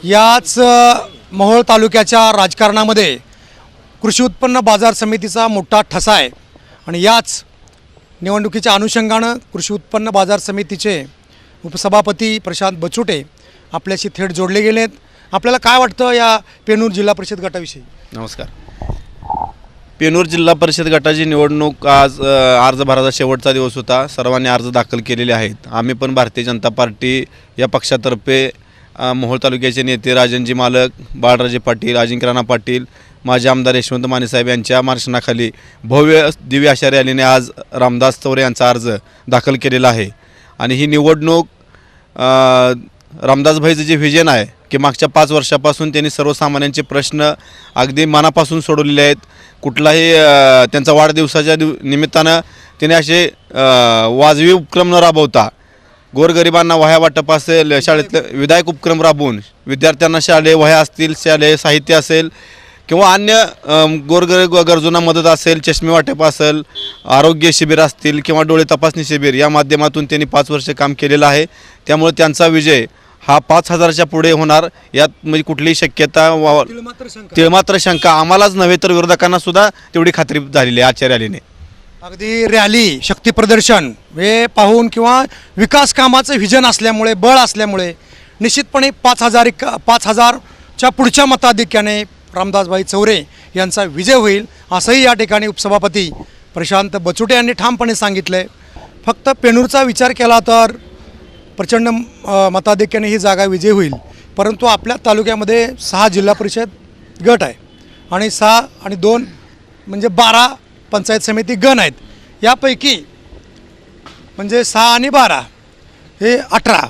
याच मोहोळ तालुक्याच्या राजकारणामध्ये कृषी उत्पन्न बाजार समितीचा मोठा ठसा आहे आणि याच निवडणुकीच्या अनुषंगानं कृषी उत्पन्न बाजार समितीचे उपसभापती प्रशांत बचुटे आपल्याशी थेट जोडले गेलेत. आपल्याला काय वाटतं या पेनूर जिल्हा परिषद गटाविषयी? नमस्कार. पेनूर जिल्हा परिषद गटाची निवडणूक आज अर्ज भराचा शेवटचा दिवस होता. सर्वांनी अर्ज दाखल केलेले आहेत. आम्ही पण भारतीय जनता पार्टी या पक्षातर्फे मोहोळ तालुक्याचे नेते राजनजी मालक, बाळराजे पाटील, अजिंक्य राणा पाटील, माजी आमदार यशवंत मानेसाहेब यांच्या मार्गदर्शनाखाली भव्य दिव्य अशा रॅलीने आज रामदास चौरे यांचा अर्ज दाखल केलेला आहे. आणि ही निवडणूक रामदासभाईचं जे व्हिजन आहे की मागच्या 5 वर्षापासून त्यांनी सर्वसामान्यांचे प्रश्न अगदी मनापासून सोडवलेले आहेत. कुठलाही त्यांचा वाढदिवसाच्या निमित्तानं त्यांनी असे वाजवी उपक्रम न राबवता गोरगरिबांना वह्या वाटप असेल, शाळेतले विधायक उपक्रम राबवून विद्यार्थ्यांना शालेय वह्या असतील, शालेय साहित्य असेल किंवा अन्य गोरगरीब गरजूंना मदत असेल, चष्मे वाटप असेल, आरोग्य शिबिर असतील किंवा डोळे तपासणी शिबिर या माध्यमातून त्यांनी 5 वर्ष काम केलेलं आहे. त्यामुळे त्यांचा विजय हा 5,000च्या पुढे होणार यात म्हणजे कुठलीही शक्यता तिळमात्र शंका आम्हालाच नव्हे तर विरोधकांना सुद्धा तेवढी खात्री झालेली आहे आजच्या रॅलीने. अगदी रॅली, शक्ती प्रदर्शन हे पाहून किंवा विकास कामाचं व्हिजन असल्यामुळे, बळ असल्यामुळे निश्चितपणे 5,000च्या पुढच्या मताधिक्याने रामदासभाई चौरे यांचा विजय होईल असंही या ठिकाणी उपसभापती प्रशांत बचुटे यांनी ठामपणे सांगितलं आहे. फक्त पेनूरचा विचार केला तर प्रचंड मताधिक्याने ही जागा विजय होईल. परंतु आपल्या तालुक्यामध्ये 6 जिल्हा परिषद गट आहे आणि 6 आणि 2 म्हणजे 12 पंचायत समिती गण आहेत. यापैकी म्हणजे 6 आणि 12 हे 18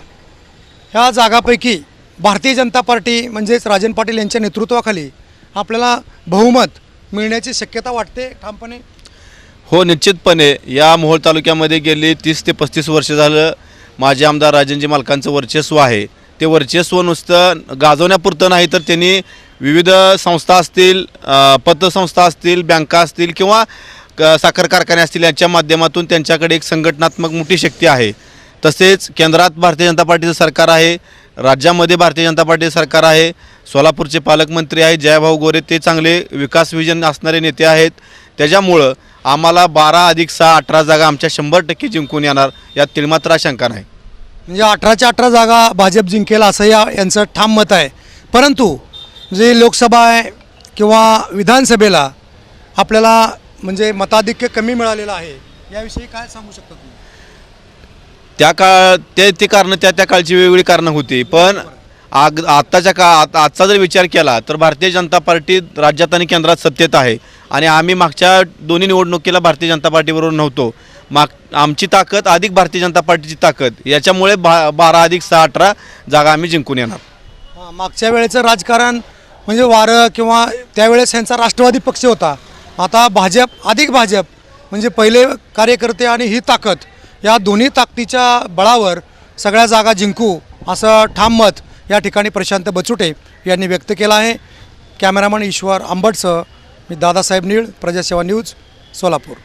ह्या जागापैकी भारतीय जनता पार्टी म्हणजेच राजन पाटील यांच्या नेतृत्वाखाली आपल्याला बहुमत मिळण्याची शक्यता वाटते ठामपणे? हो, निश्चितपणे. या मोहोळ तालुक्यामध्ये गेली 30 ते 35 वर्ष झालं माजी आमदार राजनजी मालकांचं वर्चस्व आहे. ते वर्चस्व नुसतं गाजवण्यापुरतं नाही तर त्यांनी विविध संस्था असतील, पतसंस्था असतील, बँका असतील किंवा साखर कारखाने असतील यांच्या माध्यमातून त्यांच्याकडे एक संघटनात्मक मोठी शक्ती आहे. तसेच केंद्रात भारतीय जनता पार्टीचं सरकार आहे, राज्यामध्ये भारतीय जनता पार्टीचं सरकार आहे. सोलापूरचे पालकमंत्री आहेत जयभाऊ गोरे, ते चांगले विकास विजन असणारे नेते आहेत. त्याच्यामुळं आम्हाला 12 अधिक 6 18 जागा आमच्या 100% जिंकून येणार यात तिळमात्र शंका नाही. म्हणजे 18च्या 18 जागा भाजप जिंकेल असं यांचं ठाम मत आहे. परंतु जे लोकसभा आहे किंवा विधानसभेला आपल्याला म्हणजे मताधिक्य कमी मिळालेलं आहे, याविषयी काय सांगू शकता तुम्ही? ते कारणं त्या काळची वेगवेगळी कारणं होती. पण आजचा जर विचार केला तर भारतीय जनता पार्टी राज्यात आणि केंद्रात सत्तेत आहे आणि आम्ही मागच्या दोन्ही निवडणुकीला भारतीय जनता पार्टीबरोबर नव्हतो. आमची ताकद अधिक भारतीय जनता पार्टीची ताकद याच्यामुळे 12 अधिक 6 18 जागा आम्ही जिंकून येणार. मागच्या वेळेचं राजकारण म्हणजे वारं किंवा त्यावेळेस यांचा राष्ट्रवादी पक्ष होता. आता भाजप अधिक भाजप म्हणजे पहिले कार्यकर्ते आणि ही ताकद या दोन्ही ताकदीच्या बळावर सगळ्या जागा जिंकू असं ठाम मत या ठिकाणी प्रशांत बचुटे यांनी व्यक्त केलं आहे. कॅमेरामन ईश्वर आंबटसह मी दादासाहेब नीळ, प्रजासेवा न्यूज, सोलापूर.